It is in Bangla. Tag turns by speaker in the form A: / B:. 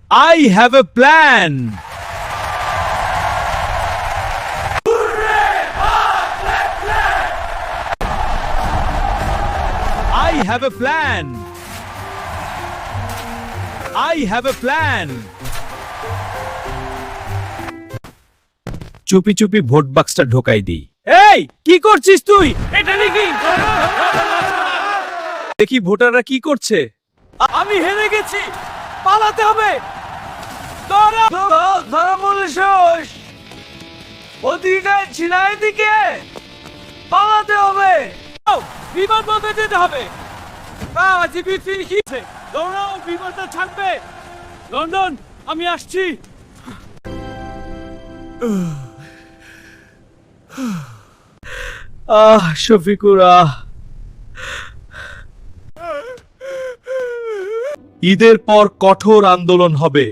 A: I have a plan. I have a plan. I have a plan. চুপি চুপি ভোট বাক্সটা ঢোকাই দিই। এই কি করছিস তুই? এটা নাকি দেখি ভোটাররা কি করছে। আমি হেরে গেছি, পালাতে হবে। ধরা পুলিশ ওদিকে ছিলাই দিকে পালাতে হবে। বিমান বন্ধে যেতে হবে। দৌড়াও, বিমানটা থাকবে। লন্ডন, আমি আসছি। শফিকুর ঈদের পর কঠোর আন্দোলন হবে।